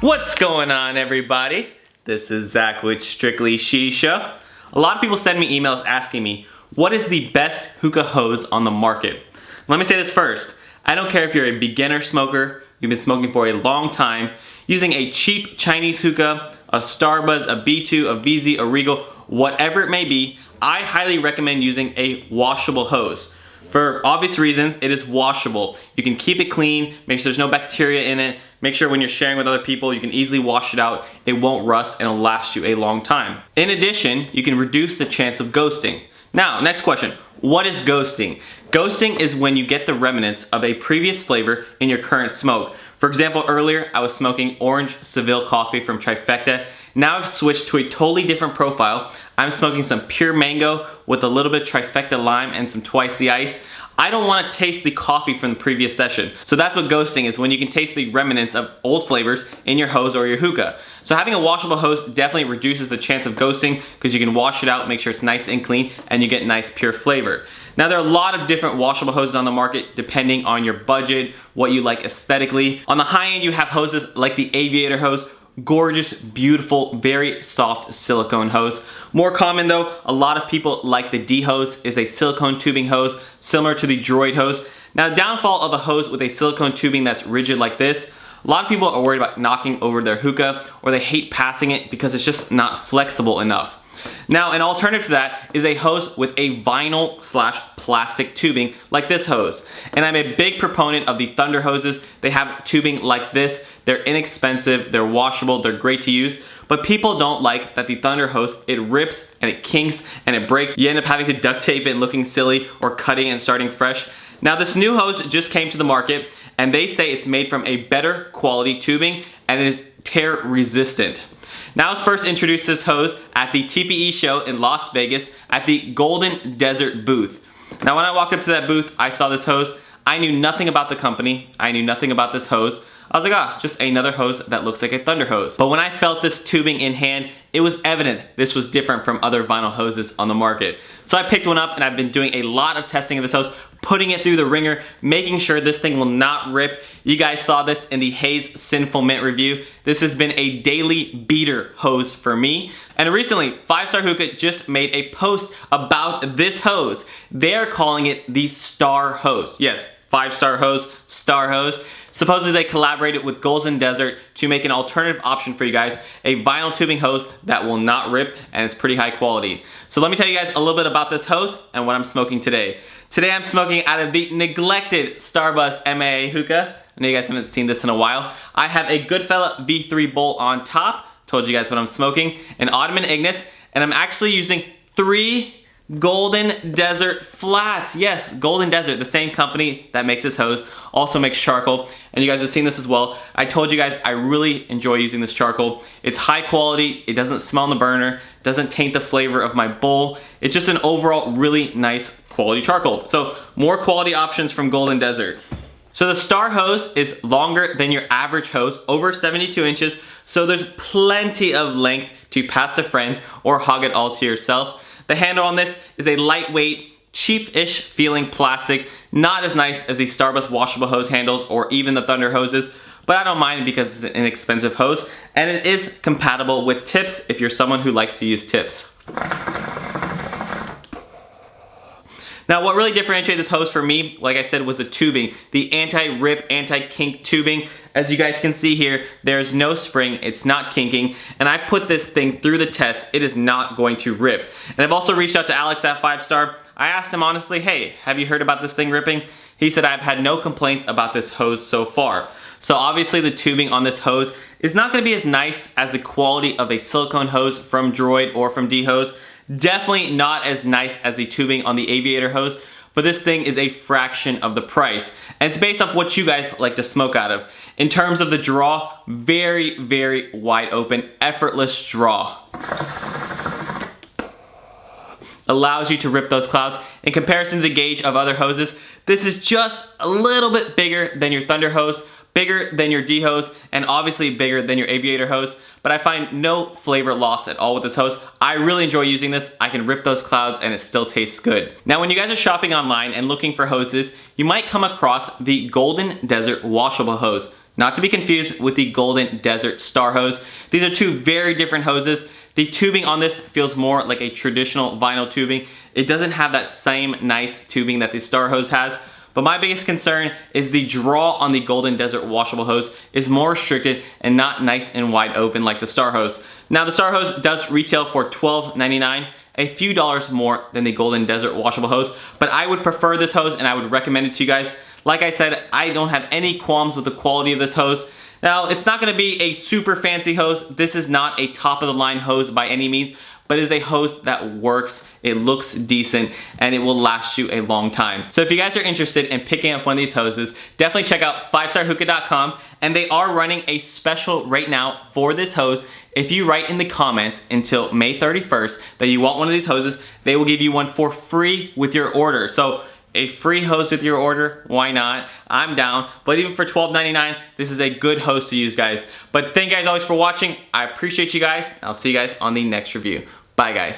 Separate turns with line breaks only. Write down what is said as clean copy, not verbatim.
What's going on, everybody? This is Zach with StrictlyShisha. A lot of people send me emails asking me, what is the best hookah hose on the market? Let me say this first. I don't care if you're a beginner smoker, you've been smoking for a long time, using a cheap Chinese hookah, a Starbuzz, a B2, a VZ, a Regal, whatever it may be, I highly recommend using a washable hose. For obvious reasons, it is washable. You can keep it clean, make sure there's no bacteria in it, make sure when you're sharing with other people, you can easily wash it out, it won't rust, and it'll last you a long time. In addition, you can reduce the chance of ghosting. Now, next question, what is ghosting? Ghosting is when you get the remnants of a previous flavor in your current smoke. For example, earlier I was smoking orange Seville coffee from Trifecta. Now I've switched to a totally different profile. I'm smoking some pure mango with a little bit of Trifecta lime and some Twice the Ice. I don't want to taste the coffee from the previous session. So that's what ghosting is, when you can taste the remnants of old flavors in your hose or your hookah. So having a washable hose definitely reduces the chance of ghosting because you can wash it out, make sure it's nice and clean, and you get nice pure flavor. Now there are a lot of different washable hoses on the market depending on your budget, what you like aesthetically. On the high end you have hoses like the Aviator hose, gorgeous, beautiful, very soft silicone hose. More common though, a lot of people like the D hose, is a silicone tubing hose similar to the Droid hose. Now the downfall of a hose with a silicone tubing that's rigid like this, a lot of people are worried about knocking over their hookah, or they hate passing it because it's just not flexible enough. Now an alternative to that is a hose with a vinyl / plastic tubing like this hose. And I'm a big proponent of the Thunder hoses. They have tubing like this. They're inexpensive, they're washable, they're great to use. But people don't like that the Thunder hose, it rips and it kinks and it breaks. You end up having to duct tape it and looking silly, or cutting and starting fresh. Now this new hose just came to the market and they say it's made from a better quality tubing and it is tear resistant. Now I was first introduced to this hose at the TPE Show in Las Vegas at the Golden Desert booth. Now when I walked up to that booth, I saw this hose. I knew nothing about the company. I knew nothing about this hose. I was like, just another hose that looks like a Thunder hose. But when I felt this tubing in hand, it was evident this was different from other vinyl hoses on the market. So I picked one up and I've been doing a lot of testing of this hose, putting it through the ringer, making sure this thing will not rip. You guys saw this in the Haze Sinful Mint review. This has been a daily beater hose for me. And recently, 5-Star Hookah just made a post about this hose. They're calling it the Star Hose. Yes, 5-star hose, Star Hose. Supposedly they collaborated with Golden Desert to make an alternative option for you guys, a vinyl tubing hose that will not rip and it's pretty high quality. So let me tell you guys a little bit about this hose and what I'm smoking today. Today I'm smoking out of the neglected Starbuzz MAA hookah. I know you guys haven't seen this in a while. I have a Goodfella V3 bowl on top. Told you guys what I'm smoking. An Ottoman Ignis, and I'm actually using 3 Golden Desert flats. Yes, Golden Desert, the same company that makes this hose, also makes charcoal, and you guys have seen this as well. I told you guys I really enjoy using this charcoal. It's high quality, it doesn't smell in the burner, doesn't taint the flavor of my bowl. It's just an overall really nice quality charcoal. So more quality options from Golden Desert. So the Star hose is longer than your average hose, over 72 inches, so there's plenty of length to pass to friends or hog it all to yourself. The handle on this is a lightweight, cheap-ish feeling plastic, not as nice as the Starbuzz washable hose handles or even the Thunder hoses, but I don't mind because it's an inexpensive hose, and it is compatible with tips if you're someone who likes to use tips. Now what really differentiated this hose for me, like I said, was the tubing. The anti-rip, anti-kink tubing. As you guys can see here, there's no spring, it's not kinking, and I put this thing through the test, it is not going to rip. And I've also reached out to Alex at 5-Star. I asked him honestly, hey, have you heard about this thing ripping? He said, I've had no complaints about this hose so far. So obviously the tubing on this hose is not going to be as nice as the quality of a silicone hose from Droid or from D hose. Definitely not as nice as the tubing on the Aviator hose, but this thing is a fraction of the price. And it's based off what you guys like to smoke out of. In terms of the draw, very, very wide open, effortless draw. Allows you to rip those clouds. In comparison to the gauge of other hoses, this is just a little bit bigger than your Thunder hose, bigger than your D hose and obviously bigger than your aviator hose, but I find no flavor loss at all with this hose. I really enjoy using this. I can rip those clouds and it still tastes good. Now when you guys are shopping online and looking for hoses, you might come across the Golden Desert washable hose. Not to be confused with the Golden Desert Star hose. These are two very different hoses. The tubing on this feels more like a traditional vinyl tubing. It doesn't have that same nice tubing that the Star hose has. But my biggest concern is the draw on the Golden Desert washable hose is more restricted and not nice and wide open like the Star hose. Now the Star hose does retail for $12.99, a few dollars more than the Golden Desert washable hose, but I would prefer this hose and I would recommend it to you guys. Like I said, I don't have any qualms with the quality of this hose. Now, it's not gonna be a super fancy hose. This is not a top of the line hose by any means, but it is a hose that works, it looks decent, and it will last you a long time. So if you guys are interested in picking up one of these hoses, definitely check out 5starhookah.com, and they are running a special right now for this hose. If you write in the comments until May 31st that you want one of these hoses, they will give you one for free with your order. So a free hose with your order, why not? I'm down. But even for $12.99, this is a good hose to use, guys. But thank you guys always for watching. I appreciate you guys. I'll see you guys on the next review. Bye, guys.